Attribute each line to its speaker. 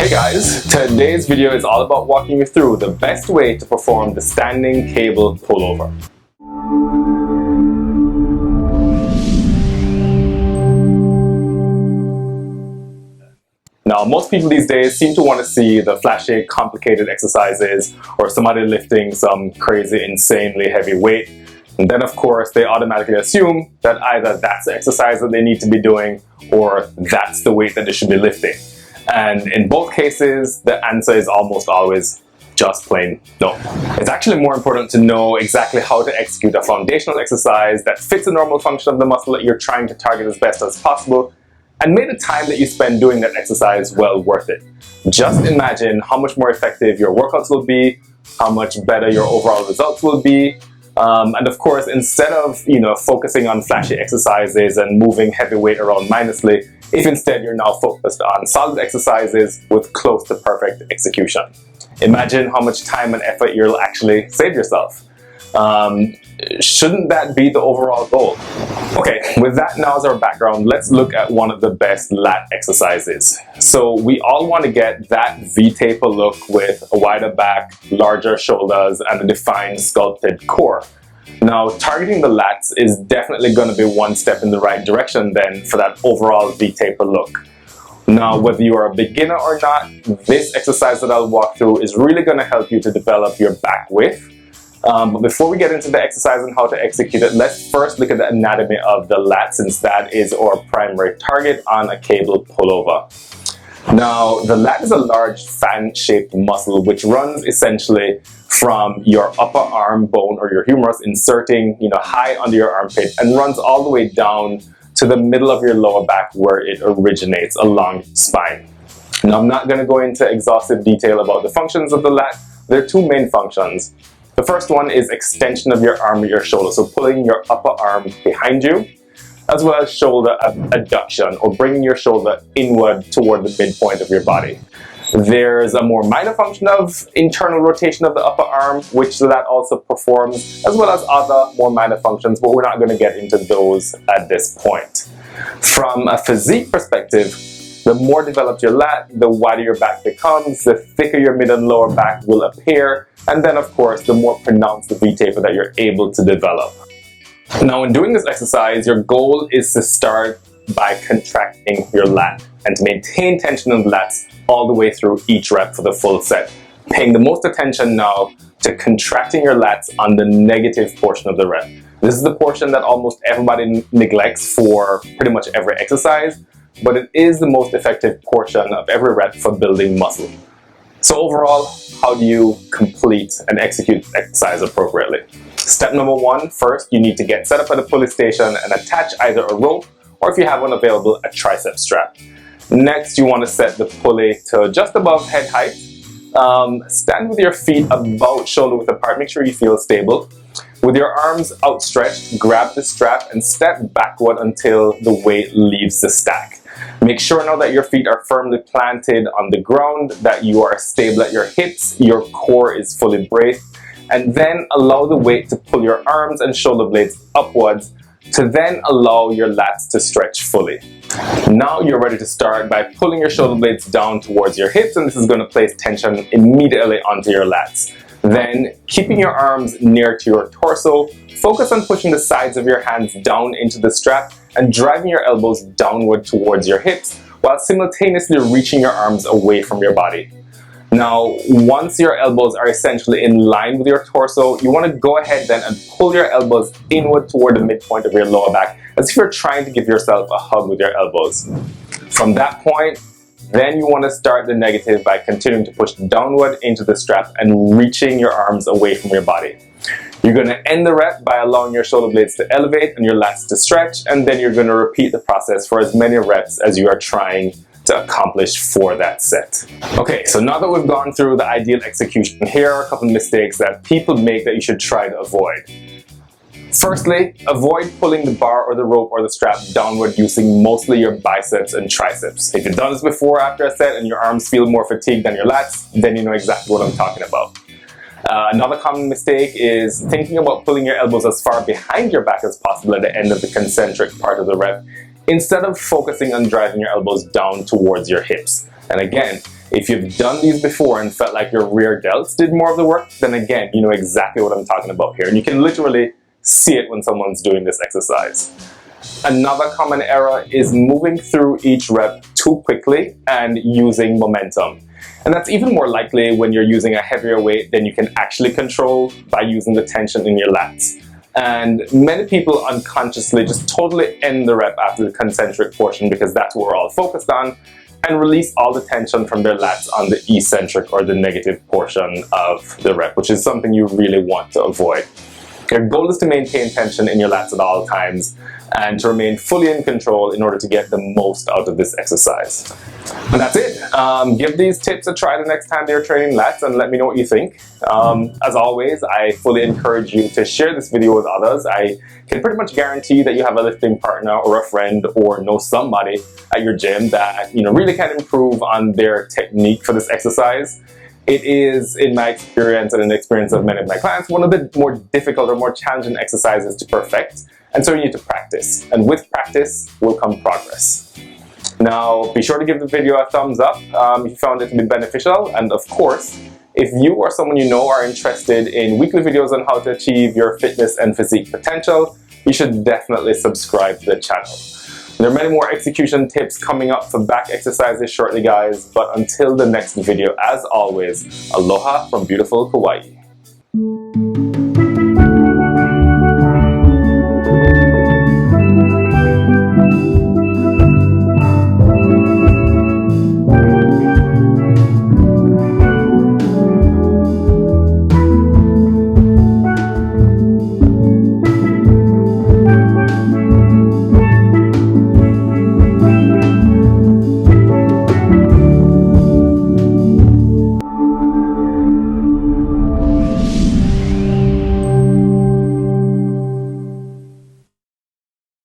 Speaker 1: Hey guys, today's video is all about walking you through the best way to perform the standing cable pullover. Now, most people these days seem to want to see the flashy, complicated exercises or somebody lifting some crazy, insanely heavy weight. And then, of course, they automatically assume that either that's the exercise that they need to be doing or that's the weight that they should be lifting. And in both cases, the answer is almost always just plain no. It's actually more important to know exactly how to execute a foundational exercise that fits the normal function of the muscle that you're trying to target as best as possible, and make the time that you spend doing that exercise well worth it. Just imagine how much more effective your workouts will be, how much better your overall results will be. And of course, instead of focusing on flashy exercises and moving heavy weight around mindlessly, if instead you're now focused on solid exercises with close to perfect execution. Imagine how much time and effort you'll actually save yourself. Shouldn't that be the overall goal? Okay, with that now as our background, let's look at one of the best lat exercises. So we all want to get that V-taper look with a wider back, larger shoulders, and a defined sculpted core. Now, targeting the lats is definitely going to be one step in the right direction then for that overall V-taper look. Now, whether you are a beginner or not, this exercise that I'll walk through is really going to help you to develop your back width. But before we get into the exercise and how to execute it, let's first look at the anatomy of the lat, since that is our primary target on a cable pullover. Now, the lat is a large fan-shaped muscle which runs essentially from your upper arm bone or your humerus, inserting high under your armpit, and runs all the way down to the middle of your lower back where it originates along your spine. Now, I'm not going to go into exhaustive detail about the functions of the lat. There are two main functions. The first one is extension of your arm or your shoulder, so pulling your upper arm behind you, as well as shoulder adduction, or bringing your shoulder inward toward the midpoint of your body. There's a more minor function of internal rotation of the upper arm, which that also performs, as well as other more minor functions, but we're not going to get into those at this point. From a physique perspective, the more developed your lat, the wider your back becomes, the thicker your mid and lower back will appear, and then of course the more pronounced the V-taper that you're able to develop. Now, in doing this exercise, your goal is to start by contracting your lat and to maintain tension in the lats all the way through each rep for the full set. Paying the most attention now to contracting your lats on the negative portion of the rep. This is the portion that almost everybody neglects for pretty much every exercise, but it is the most effective portion of every rep for building muscle. So overall, how do you complete and execute the exercise appropriately? Step number one, first you need to get set up at a pulley station and attach either a rope, or if you have one available, a tricep strap. Next, you want to set the pulley to just above head height. Stand with your feet about shoulder width apart, make sure you feel stable. With your arms outstretched, grab the strap and step backward until the weight leaves the stack. Make sure now that your feet are firmly planted on the ground, that you are stable at your hips, your core is fully braced, and then allow the weight to pull your arms and shoulder blades upwards to then allow your lats to stretch fully. Now you're ready to start by pulling your shoulder blades down towards your hips, and this is going to place tension immediately onto your lats. Then, keeping your arms near to your torso, focus on pushing the sides of your hands down into the strap and driving your elbows downward towards your hips while simultaneously reaching your arms away from your body. Now, once your elbows are essentially in line with your torso, you want to go ahead then and pull your elbows inward toward the midpoint of your lower back, as if you're trying to give yourself a hug with your elbows. From that point, then you want to start the negative by continuing to push downward into the strap and reaching your arms away from your body. You're going to end the rep by allowing your shoulder blades to elevate and your lats to stretch, and then you're going to repeat the process for as many reps as you are trying to accomplish for that set. Okay, so now that we've gone through the ideal execution, here are a couple of mistakes that people make that you should try to avoid. Firstly, avoid pulling the bar or the rope or the strap downward using mostly your biceps and triceps. If you've done this before after a set and your arms feel more fatigued than your lats, then you know exactly what I'm talking about. Another common mistake is thinking about pulling your elbows as far behind your back as possible at the end of the concentric part of the rep. instead of focusing on driving your elbows down towards your hips. And again, if you've done these before and felt like your rear delts did more of the work, then again, you know exactly what I'm talking about here. And you can literally see it when someone's doing this exercise. Another common error is moving through each rep too quickly and using momentum. And that's even more likely when you're using a heavier weight than you can actually control by using the tension in your lats. And many people unconsciously just totally end the rep after the concentric portion because that's what we're all focused on, and release all the tension from their lats on the eccentric or the negative portion of the rep, which is something you really want to avoid. Your goal is to maintain tension in your lats at all times and to remain fully in control in order to get the most out of this exercise. And that's it. Give these tips a try the next time you're training lats and let me know what you think. As always, I fully encourage you to share this video with others. I can pretty much guarantee that you have a lifting partner or a friend or know somebody at your gym that really can improve on their technique for this exercise. It is, in my experience and in the experience of many of my clients, one of the more difficult or more challenging exercises to perfect. And so you need to practice. And with practice will come progress. Now, be sure to give the video a thumbs up if you found it to be beneficial. And of course, if you or someone you know are interested in weekly videos on how to achieve your fitness and physique potential, you should definitely subscribe to the channel. There are many more execution tips coming up for back exercises shortly, guys. But until the next video, as always, aloha from beautiful Hawaii.